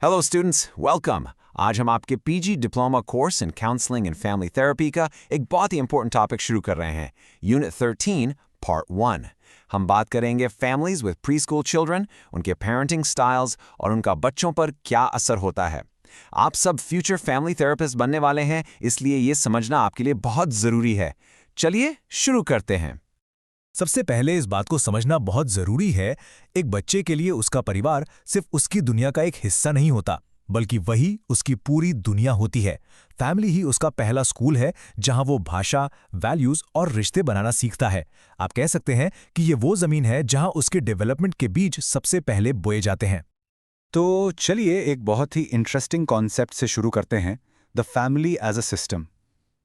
Hello students, welcome. आज हम आपके PG diploma course in counselling and family therapy का एक बहुत ही इंपॉर्टेंट टॉपिक शुरू कर रहे हैं, यूनिट 13 पार्ट 1। हम बात करेंगे families with pre school children, उनके पेरेंटिंग स्टाइल्स और उनका बच्चों पर क्या असर होता है। आप सब फ्यूचर फैमिली थेरेपिस्ट बनने वाले हैं, इसलिए ये समझना आपके लिए बहुत ज़रूरी है। चलिए शुरू करते हैं। सबसे पहले इस बात को समझना बहुत जरूरी है, एक बच्चे के लिए उसका परिवार सिर्फ उसकी दुनिया का एक हिस्सा नहीं होता, बल्कि वही उसकी पूरी दुनिया होती है। फैमिली ही उसका पहला स्कूल है जहां वो भाषा, वैल्यूज और रिश्ते बनाना सीखता है। आप कह सकते हैं कि ये वो जमीन है जहां उसके डेवलपमेंट के बीज सबसे पहले बोए जाते हैं। तो चलिए एक बहुत ही इंटरेस्टिंग कॉन्सेप्ट से शुरू करते हैं, the family as a system.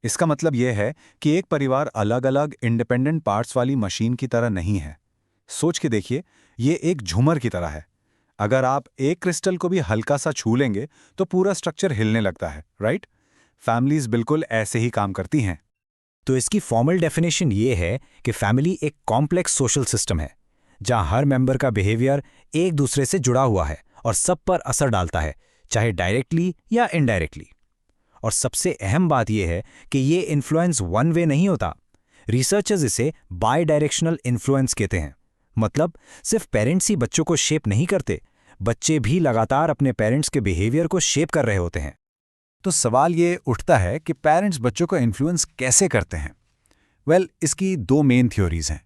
इसका मतलब यह है कि एक परिवार अलग अलग इंडिपेंडेंट पार्ट्स वाली मशीन की तरह नहीं है। सोच के देखिए, ये एक झूमर की तरह है। अगर आप एक क्रिस्टल को भी हल्का सा छू लेंगे तो पूरा स्ट्रक्चर हिलने लगता है, राइट? फैमिलीज बिल्कुल ऐसे ही काम करती हैं। तो इसकी फॉर्मल डेफिनेशन ये है कि फैमिली एक कॉम्प्लेक्स सोशल सिस्टम है जहां हर मेंबर का बिहेवियर एक दूसरे से जुड़ा हुआ है और सब पर असर डालता है, चाहे डायरेक्टली या इनडायरेक्टली। और सबसे अहम बात यह है कि ये इन्फ्लुएंस वन वे नहीं होता। रिसर्चर्स इसे बाई डायरेक्शनल इन्फ्लुएंस कहते हैं। मतलब सिर्फ पेरेंट्स ही बच्चों को शेप नहीं करते, बच्चे भी लगातार अपने पेरेंट्स के बिहेवियर को शेप कर रहे होते हैं। तो सवाल ये उठता है कि पेरेंट्स बच्चों को इन्फ्लुएंस कैसे करते हैं? इसकी दो मेन थ्योरीज हैं।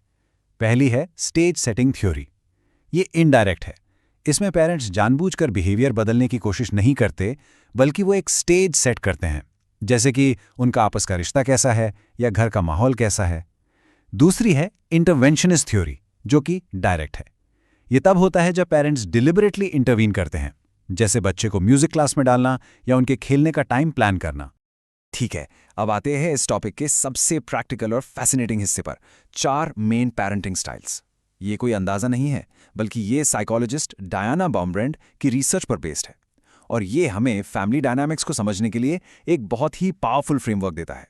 पहली है स्टेज सेटिंग थ्योरी। ये इनडायरेक्ट है। इसमें पेरेंट्स जानबूझकर बिहेवियर बदलने की कोशिश नहीं करते, बल्कि वो एक स्टेज सेट करते हैं, जैसे कि उनका आपस का रिश्ता कैसा है या घर का माहौल कैसा है। दूसरी है इंटरवेंशनिस्ट थ्योरी, जो कि डायरेक्ट है। ये तब होता है जब पेरेंट्स डिलिबरेटली इंटरवीन करते हैं, जैसे बच्चे को म्यूजिक क्लास में डालना या उनके खेलने का टाइम प्लान करना। ठीक है, अब आते हैं इस टॉपिक के सबसे प्रैक्टिकल और फैसिनेटिंग हिस्से पर, 4 मेन पेरेंटिंग स्टाइल्स। ये कोई अंदाज़ा नहीं है, बल्कि ये साइकोलॉजिस्ट डायना बाउमब्रेंड की रिसर्च पर बेस्ड है, और ये हमें फैमिली डायनामिक्स को समझने के लिए एक बहुत ही पावरफुल फ्रेमवर्क देता है।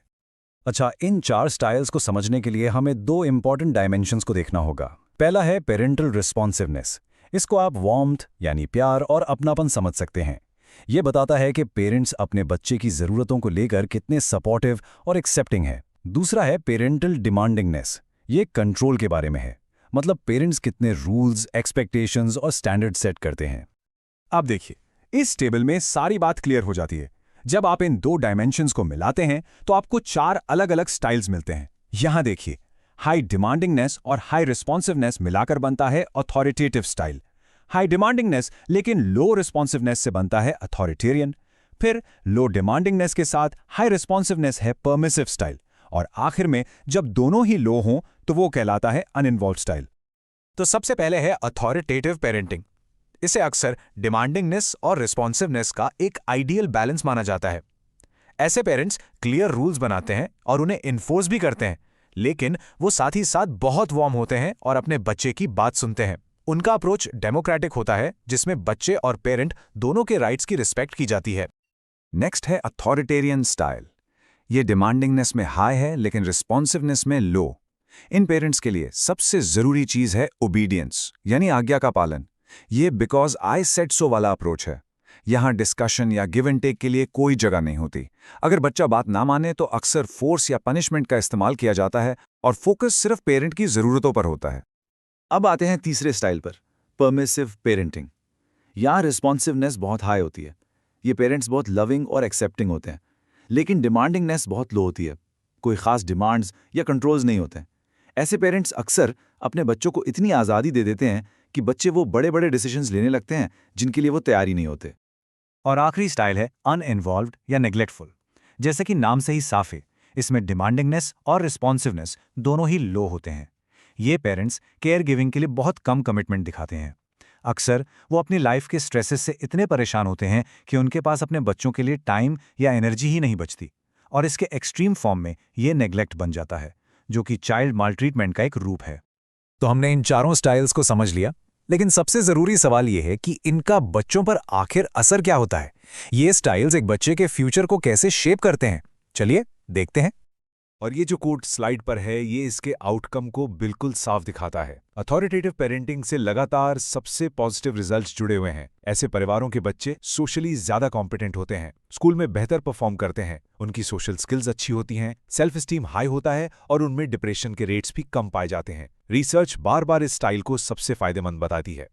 अच्छा, इन 4 स्टाइल्स को समझने के लिए हमें 2 इंपॉर्टेंट डायमेंशंस को देखना होगा। पहला है पेरेंटल रिस्पॉन्सिवनेस। इसको आप वार्मथ यानी प्यार और अपनापन समझ सकते हैं। ये बताता है कि पेरेंट्स अपने बच्चे की ज़रूरतों को लेकर कितने सपोर्टिव और एक्सेप्टिंग है। दूसरा है पेरेंटल डिमांडिंगनेस। ये कंट्रोल के बारे में है। मतलब पेरेंट्स कितने रूल्स, एक्सपेक्टेशंस और स्टैंडर्ड सेट करते हैं। अब देखिए, इस टेबल में सारी बात क्लियर हो जाती है। जब आप इन 2 डायमेंशंस को मिलाते हैं तो आपको 4 अलग अलग स्टाइल्स मिलते हैं। यहां देखिए, हाई डिमांडिंगनेस और हाई रिस्पॉन्सिवनेस मिलाकर बनता है अथॉरिटेटिव स्टाइल। हाई डिमांडिंगनेस लेकिन लो रिस्पॉन्सिवनेस से बनता है अथॉरिटेरियन। फिर लो डिमांडिंगनेस के साथ हाई रिस्पॉन्सिवनेस है परमिसिव स्टाइल। और आखिर में जब दोनों ही लो हों तो वो कहलाता है अनइन्वॉल्व्ड स्टाइल। तो सबसे पहले है अथॉरिटेटिव पेरेंटिंग। इसे अक्सर डिमांडिंगनेस और रिस्पॉन्सिवनेस का एक आइडियल बैलेंस माना जाता है। ऐसे पेरेंट्स क्लियर रूल्स बनाते हैं और उन्हें इन्फोर्स भी करते हैं, लेकिन वो साथ ही साथ बहुत वार्म होते हैं और अपने बच्चे की बात सुनते हैं। उनका अप्रोच डेमोक्रेटिक होता है, जिसमें बच्चे और पेरेंट दोनों के राइट्स की रिस्पेक्ट की जाती है। नेक्स्ट है अथॉरिटेरियन स्टाइल। ये डिमांडिंगनेस में हाई है लेकिन रिस्पॉन्सिवनेस में लो। इन पेरेंट्स के लिए सबसे जरूरी चीज है ओबीडियंस, यानी आज्ञा का पालन। ये बिकॉज आई सेड सो वाला अप्रोच है। यहां डिस्कशन या गिव एंड टेक के लिए कोई जगह नहीं होती। अगर बच्चा बात ना माने तो अक्सर फोर्स या पनिशमेंट का इस्तेमाल किया जाता है और फोकस सिर्फ पेरेंट की जरूरतों पर होता है। अब आते हैं तीसरे स्टाइल पर, परमिसिव पेरेंटिंग। यहां रिस्पॉन्सिवनेस बहुत हाई होती है। ये पेरेंट्स बहुत लविंग और एक्सेप्टिंग होते हैं, लेकिन डिमांडिंगनेस बहुत लो होती है। कोई खास डिमांड्स या कंट्रोल्स नहीं होते हैं। ऐसे पेरेंट्स अक्सर अपने बच्चों को इतनी आज़ादी दे देते हैं कि बच्चे वो बड़े बड़े डिसीजंस लेने लगते हैं जिनके लिए वो तैयार ही नहीं होते। और आखिरी स्टाइल है अनइन्वॉल्व्ड या नेग्लेक्टफुल। जैसे कि नाम से ही साफ है, इसमें डिमांडिंगनेस और रिस्पॉन्सिवनेस दोनों ही लो होते हैं। ये पेरेंट्स केयर गिविंग के लिए बहुत कम कमिटमेंट दिखाते हैं। अक्सर वो अपनी लाइफ के स्ट्रेसेस से इतने परेशान होते हैं कि उनके पास अपने बच्चों के लिए टाइम या एनर्जी ही नहीं बचती। और इसके एक्सट्रीम फॉर्म में ये नेग्लेक्ट बन जाता है, जो कि चाइल्ड मालट्रीटमेंट का एक रूप है। तो हमने इन 4 स्टाइल्स को समझ लिया, लेकिन सबसे जरूरी सवाल यह है कि इनका बच्चों पर आखिर असर क्या होता है। ये स्टाइल्स एक बच्चे के फ्यूचर को कैसे शेप करते हैं? चलिए देखते हैं। और ये जो कोड स्लाइड पर है ये इसके आउटकम को बिल्कुल साफ दिखाता है। अथॉरिटेटिव पेरेंटिंग से लगातार सबसे पॉजिटिव रिजल्ट्स जुड़े हुए हैं। ऐसे परिवारों के बच्चे सोशली ज्यादा कॉम्पिटेंट होते हैं, स्कूल में बेहतर परफॉर्म करते हैं, उनकी सोशल स्किल्स अच्छी होती हैं, सेल्फ स्टीम हाई होता है और उनमें डिप्रेशन के रेट्स भी कम पाए जाते हैं। रिसर्च बार बार इस स्टाइल को सबसे फायदेमंद बताती है।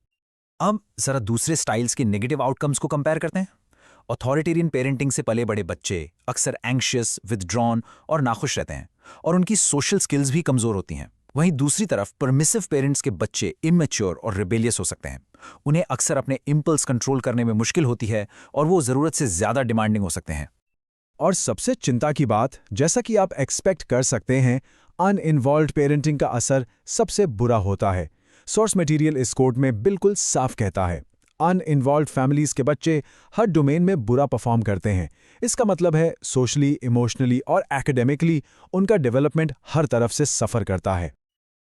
अब जरा दूसरे स्टाइल्स के नेगेटिव आउटकम्स को कंपेयर करते हैं। ऑथोरिटेरियन पेरेंटिंग से पले बड़े बच्चे अक्सर एंग्शियस, विथड्रॉन और नाखुश रहते हैं और उनकी सोशल स्किल्स भी कमजोर होती हैं। वहीं दूसरी तरफ परमिसिव पेरेंट्स के बच्चे इमैच्योर और रिबेलियस हो सकते हैं। उन्हें अक्सर अपने इम्पल्स कंट्रोल करने में मुश्किल होती है और वो जरूरत से ज्यादा डिमांडिंग हो सकते हैं। और सबसे चिंता की बात, जैसा कि आप एक्सपेक्ट कर सकते हैं, अनइन्वॉल्व्ड पेरेंटिंग का असर सबसे बुरा होता है। सोर्स मटेरियल इस कोड में बिल्कुल साफ कहता है, अनइन्वॉल्व्ड फैमिलीज के बच्चे हर डोमेन में बुरा परफॉर्म करते हैं। इसका मतलब है सोशली, इमोशनली और एकेडमिकली उनका डेवलपमेंट हर तरफ से सफ़र करता है।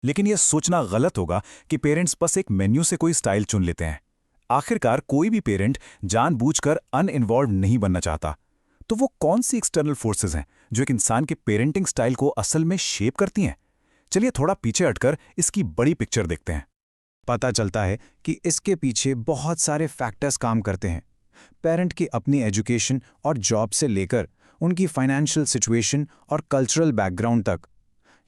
लेकिन यह सोचना गलत होगा कि पेरेंट्स बस एक मेन्यू से कोई स्टाइल चुन लेते हैं। आखिरकार कोई भी पेरेंट जानबूझकर अनइन्वॉल्व नहीं बनना चाहता। तो वो कौन सी एक्सटर्नल फोर्सेस हैं जो एक इंसान के पेरेंटिंग स्टाइल को असल में शेप करती हैं? चलिए थोड़ा पीछे हटकर इसकी बड़ी पिक्चर देखते हैं। पता चलता है कि इसके पीछे बहुत सारे फैक्टर्स काम करते हैं। पेरेंट की अपनी एजुकेशन और जॉब से लेकर उनकी फाइनेंशियल सिचुएशन और कल्चरल बैकग्राउंड तक,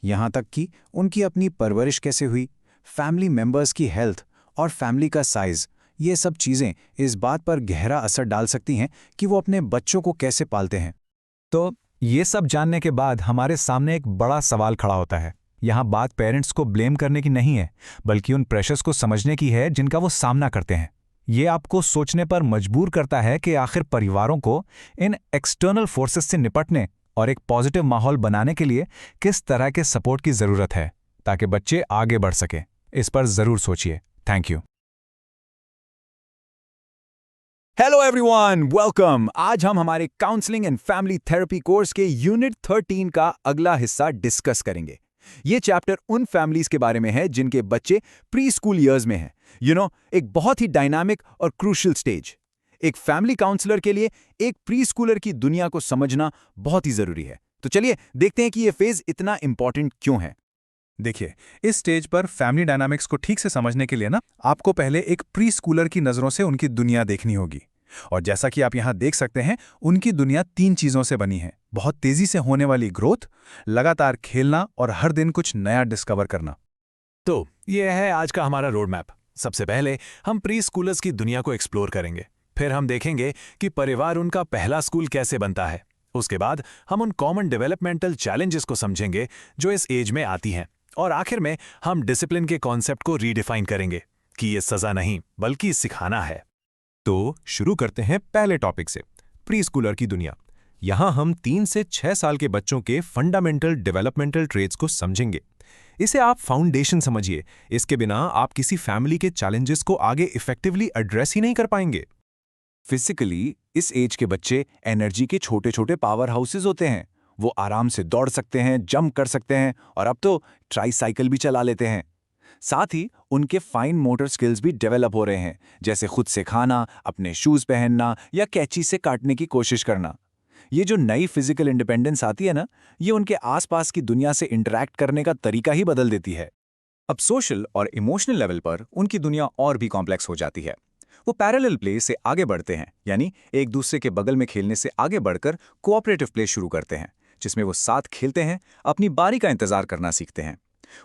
यहाँ तक कि उनकी अपनी परवरिश कैसे हुई, फैमिली मेंबर्स की हेल्थ और फैमिली का साइज, ये सब चीज़ें इस बात पर गहरा असर डाल सकती हैं कि वो अपने बच्चों को कैसे पालते हैं। तो ये सब जानने के बाद हमारे सामने एक बड़ा सवाल खड़ा होता है। यहाँ बात पेरेंट्स को ब्लेम करने की नहीं है, बल्कि उन प्रेशर्स को समझने की है जिनका वो सामना करते हैं। ये आपको सोचने पर मजबूर करता है कि आखिर परिवारों को इन एक्सटर्नल फोर्सेस से निपटने और एक पॉजिटिव माहौल बनाने के लिए किस तरह के सपोर्ट की जरूरत है ताकि बच्चे आगे बढ़ सकें। इस पर जरूर सोचिए। Thank you. Hello everyone, welcome. आज हम हमारे counselling and family therapy course के यूनिट 13 का अगला हिस्सा डिस्कस करेंगे। ये चैप्टर उन फैमिलीज के बारे में है जिनके बच्चे प्री स्कूल ईयर्स में हैं। एक बहुत ही डायनामिक और क्रूशियल स्टेज। एक फैमिली काउंसलर के लिए एक प्री स्कूलर की दुनिया को समझना बहुत ही जरूरी है। तो चलिए देखते हैं कि ये फेज इतना इंपॉर्टेंट क्यों है। देखिए, इस स्टेज पर फैमिली डायनामिक्स को ठीक से समझने के लिए आपको पहले एक प्री स्कूलर की नज़रों से उनकी दुनिया देखनी होगी। और जैसा कि आप यहाँ देख सकते हैं, उनकी दुनिया 3 चीज़ों से बनी है: बहुत तेज़ी से होने वाली ग्रोथ, लगातार खेलना और हर दिन कुछ नया डिस्कवर करना। तो ये है आज का हमारा रोड मैप। सबसे पहले हम प्री स्कूलर्स की दुनिया को एक्सप्लोर करेंगे। फिर हम देखेंगे कि परिवार उनका पहला स्कूल कैसे बनता है। उसके बाद हम उन कॉमन डेवलपमेंटल चैलेंजेस को समझेंगे जो इस एज में आती हैं। और आखिर में हम डिसिप्लिन के कॉन्सेप्ट को रीडिफाइन करेंगे कि ये सजा नहीं बल्कि सिखाना है। तो शुरू करते हैं पहले टॉपिक से, प्री स्कूलर की दुनिया। यहाँ हम 3 से 6 साल के बच्चों के फंडामेंटल डेवलपमेंटल ट्रेट्स को समझेंगे। इसे आप फाउंडेशन समझिए। इसके बिना आप किसी फैमिली के चैलेंजेस को आगे इफेक्टिवली एड्रेस ही नहीं कर पाएंगे। फिजिकली इस एज के बच्चे एनर्जी के छोटे छोटे पावर हाउसेस होते हैं। वो आराम से दौड़ सकते हैं, जंप कर सकते हैं और अब तो ट्राईसाइकिल भी चला लेते हैं। साथ ही उनके फाइन मोटर स्किल्स भी डेवलप हो रहे हैं, जैसे खुद से खाना, अपने शूज पहनना या कैंची से काटने की कोशिश करना। ये जो नई फिजिकल इंडिपेंडेंस आती है ना, ये उनके आसपास की दुनिया से इंटरैक्ट करने का तरीका ही बदल देती है। अब सोशल और इमोशनल लेवल पर उनकी दुनिया और भी कॉम्प्लेक्स हो जाती है। वो पैरेलल प्ले से आगे बढ़ते हैं, यानी एक दूसरे के बगल में खेलने से आगे बढ़कर कोऑपरेटिव प्ले शुरू करते हैं, जिसमें वो साथ खेलते हैं, अपनी बारी का इंतजार करना सीखते हैं।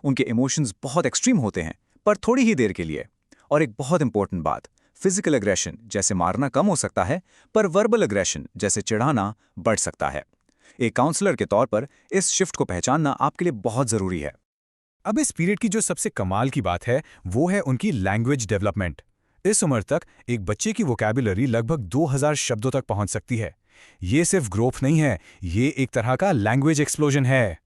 उनके इमोशंस बहुत एक्सट्रीम होते हैं, पर थोड़ी ही देर के लिए। और एक बहुत इंपॉर्टेंट बात, फिजिकल एग्रेशन जैसे मारना कम हो सकता है, पर वर्बल एग्रेशन जैसे चिढ़ाना बढ़ सकता है। एक काउंसलर के तौर पर इस शिफ्ट को पहचानना आपके लिए बहुत जरूरी है। अब इस पीरियड की जो सबसे कमाल की बात है वो है उनकी लैंग्वेज डेवलपमेंट। इस उम्र तक एक बच्चे की वोकैबुलरी लगभग 2000 शब्दों तक पहुंच सकती है। ये सिर्फ ग्रोथ नहीं है, ये एक तरह का लैंग्वेज एक्सप्लोजन है।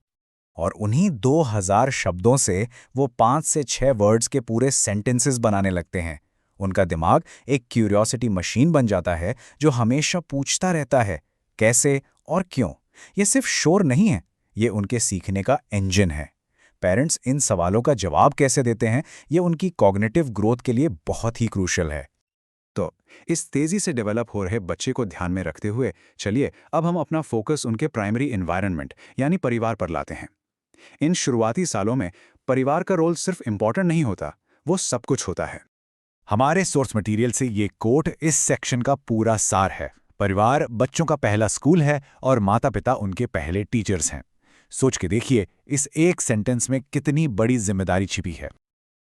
और उन्हीं 2000 शब्दों से वो 5 से 6 वर्ड्स के पूरे सेंटेंसेस बनाने लगते हैं। उनका दिमाग एक क्यूरियोसिटी मशीन बन जाता है जो हमेशा पूछता रहता है, कैसे और क्यों। ये सिर्फ शोर नहीं है, ये उनके सीखने का इंजन है। पेरेंट्स इन सवालों का जवाब कैसे देते हैं, ये उनकी कॉग्निटिव ग्रोथ के लिए बहुत ही क्रूशियल है। तो इस तेजी से डेवलप हो रहे बच्चे को ध्यान में रखते हुए चलिए अब हम अपना फोकस उनके प्राइमरी एनवायरनमेंट यानी परिवार पर लाते हैं। इन शुरुआती सालों में परिवार का रोल सिर्फ इम्पॉर्टेंट नहीं होता, वो सब कुछ होता है। हमारे सोर्स मटेरियल से ये कोट इस सेक्शन का पूरा सार है। परिवार बच्चों का पहला स्कूल है और माता पिता उनके पहले टीचर्स हैं। सोच के देखिए इस एक सेंटेंस में कितनी बड़ी जिम्मेदारी छिपी है।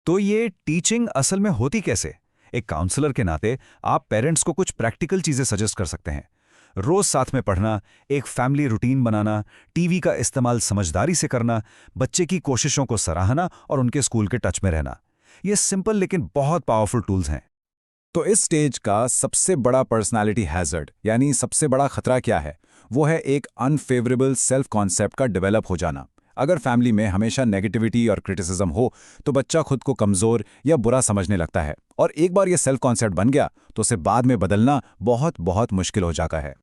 तो ये टीचिंग असल में होती कैसे? एक काउंसलर के नाते आप पेरेंट्स को कुछ प्रैक्टिकल चीजें सजेस्ट कर सकते हैं। रोज साथ में पढ़ना, एक फैमिली रूटीन बनाना, टीवी का इस्तेमाल समझदारी से करना, बच्चे की कोशिशों को सराहना और उनके स्कूल के टच में रहना। ये सिंपल लेकिन बहुत पावरफुल टूल्स हैं। तो इस स्टेज का सबसे बड़ा पर्सनालिटी हैजर्ड यानी सबसे बड़ा खतरा क्या है? वो है एक अनफेवरेबल सेल्फ कॉन्सेप्ट का डेवलप हो जाना। अगर फैमिली में हमेशा नेगेटिविटी और क्रिटिसिज्म हो तो बच्चा खुद को कमजोर या बुरा समझने लगता है, और एक बार ये सेल्फ कॉन्सेप्ट बन गया तो उसे बाद में बदलना बहुत बहुत मुश्किल हो जाता है।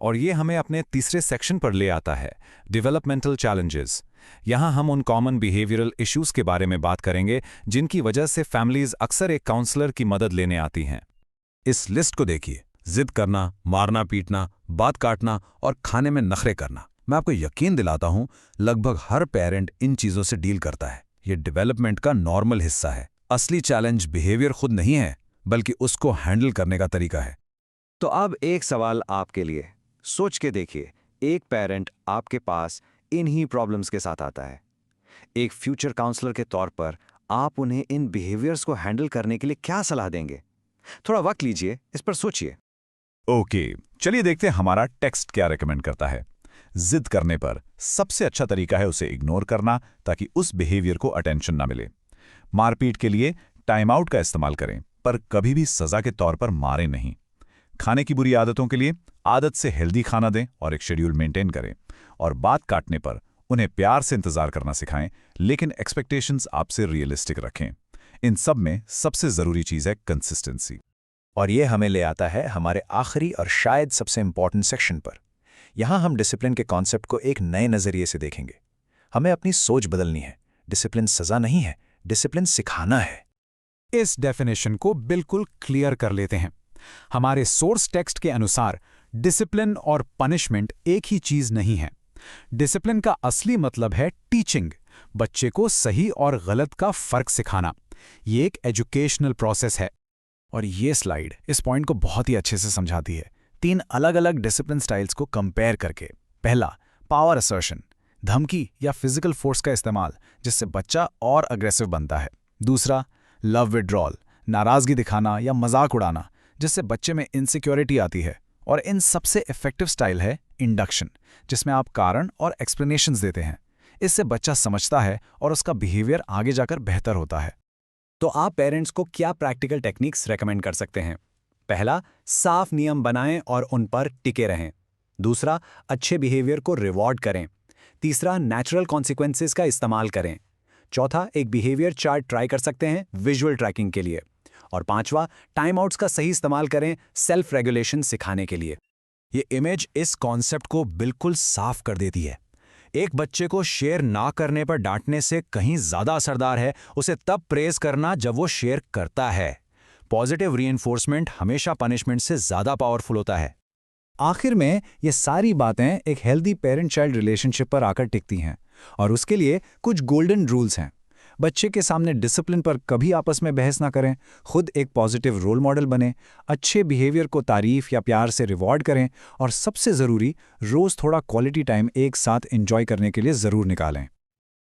और ये हमें अपने तीसरे सेक्शन पर ले आता है, डेवलपमेंटल चैलेंजेस। यहाँ हम उन कॉमन बिहेवियरल इश्यूज के बारे में बात करेंगे जिनकी वजह से फैमिलीज अक्सर एक काउंसलर की मदद लेने आती हैं। इस लिस्ट को देखिए, जिद करना, मारना पीटना, बात काटना और खाने में नखरे करना। मैं आपको यकीन दिलाता हूं लगभग हर पेरेंट इन चीजों से डील करता है। ये डेवलपमेंट का नॉर्मल हिस्सा है। असली चैलेंज बिहेवियर खुद नहीं है बल्कि उसको हैंडल करने का तरीका है। तो अब एक सवाल आपके लिए, सोच के देखिए, एक पेरेंट आपके पास इन्हीं प्रॉब्लम्स के साथ आता है। एक फ्यूचर काउंसलर के तौर पर आप उन्हें इन बिहेवियर्स को हैंडल करने के लिए क्या सलाह देंगे? थोड़ा वक्त लीजिए, इस पर सोचिए। ओके, चलिए देखते हैं हमारा टेक्स्ट क्या रेकमेंड करता है। जिद करने पर सबसे अच्छा तरीका है उसे इग्नोर करना ताकि उस बिहेवियर को अटेंशन ना मिले। मारपीट के लिए टाइम आउट का इस्तेमाल करें, पर कभी भी सजा के तौर पर मारें नहीं। खाने की बुरी आदतों के लिए आदत से हेल्दी खाना दें और एक शेड्यूल मेंटेन करें। और बात काटने पर उन्हें प्यार से इंतजार करना सिखाएं, लेकिन एक्सपेक्टेशंस आपसे रियलिस्टिक रखें। इन सब में सबसे जरूरी चीज है कंसिस्टेंसी। और ये हमें ले आता है हमारे आखिरी और शायद सबसे इंपॉर्टेंट सेक्शन पर। यहाँ हम डिसिप्लिन के कॉन्सेप्ट को एक नए नज़रिए से देखेंगे। हमें अपनी सोच बदलनी है। डिसिप्लिन सजा नहीं है, डिसिप्लिन सिखाना है। इस डेफिनेशन को बिल्कुल क्लियर कर लेते हैं। हमारे सोर्स टेक्स्ट के अनुसार डिसिप्लिन और पनिशमेंट एक ही चीज नहीं है। डिसिप्लिन का असली मतलब है टीचिंग, बच्चे को सही और गलत का फर्क सिखाना। ये एक एजुकेशनल प्रोसेस है। और ये स्लाइड इस पॉइंट को बहुत ही अच्छे से समझाती है, 3 अलग अलग डिसिप्लिन स्टाइल्स को कंपेयर करके। पहला, पावर असर्शन, धमकी या फिजिकल फोर्स का इस्तेमाल जिससे बच्चा और अग्रेसिव बनता है। दूसरा, लव विड्रॉल, नाराजगी दिखाना या मजाक उड़ाना जिससे बच्चे में इनसिक्योरिटी आती है। और इन सबसे इफेक्टिव स्टाइल है इंडक्शन, जिसमें आप कारण और एक्सप्लेनेशंस देते हैं। इससे बच्चा समझता है और उसका बिहेवियर आगे जाकर बेहतर होता है। तो आप पेरेंट्स को क्या प्रैक्टिकल टेक्निक्स रेकमेंड कर सकते हैं? पहला, साफ नियम बनाएं और उन पर टिके रहें। दूसरा, अच्छे बिहेवियर को रिवॉर्ड करें। तीसरा, नेचुरल कॉन्सिक्वेंसेस का इस्तेमाल करें। चौथा, एक बिहेवियर चार्ट ट्राई कर सकते हैं विजुअल ट्रैकिंग के लिए। और पांचवा, टाइम आउट्स का सही इस्तेमाल करें सेल्फ रेगुलेशन सिखाने के लिए। ये इमेज इस कॉन्सेप्ट को बिल्कुल साफ कर देती है। एक बच्चे को शेयर ना करने पर डांटने से कहीं ज्यादा असरदार है उसे तब प्रेज करना जब वो शेयर करता है। पॉजिटिव रीइंफोर्समेंट हमेशा पनिशमेंट से ज्यादा पावरफुल होता है। आखिर में ये सारी बातें एक हेल्दी पेरेंट चाइल्ड रिलेशनशिप पर आकर टिकती हैं, और उसके लिए कुछ गोल्डन रूल्स हैं। बच्चे के सामने डिसिप्लिन पर कभी आपस में बहस ना करें, खुद एक पॉजिटिव रोल मॉडल बने, अच्छे बिहेवियर को तारीफ या प्यार से रिवॉर्ड करें, और सबसे ज़रूरी, रोज़ थोड़ा क्वालिटी टाइम एक साथ एंजॉय करने के लिए ज़रूर निकालें।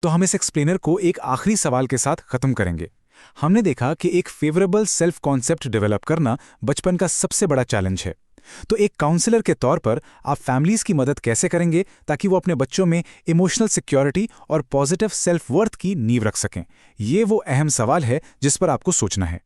तो हम इस एक्सप्लेनर को एक आखिरी सवाल के साथ खत्म करेंगे। हमने देखा कि एक फेवरेबल सेल्फ कॉन्सेप्ट डेवलप करना बचपन का सबसे बड़ा चैलेंज है। तो एक काउंसलर के तौर पर आप फैमिलीज की मदद कैसे करेंगे ताकि वो अपने बच्चों में इमोशनल सिक्योरिटी और पॉजिटिव सेल्फ वर्थ की नींव रख सकें? ये वो अहम सवाल है जिस पर आपको सोचना है।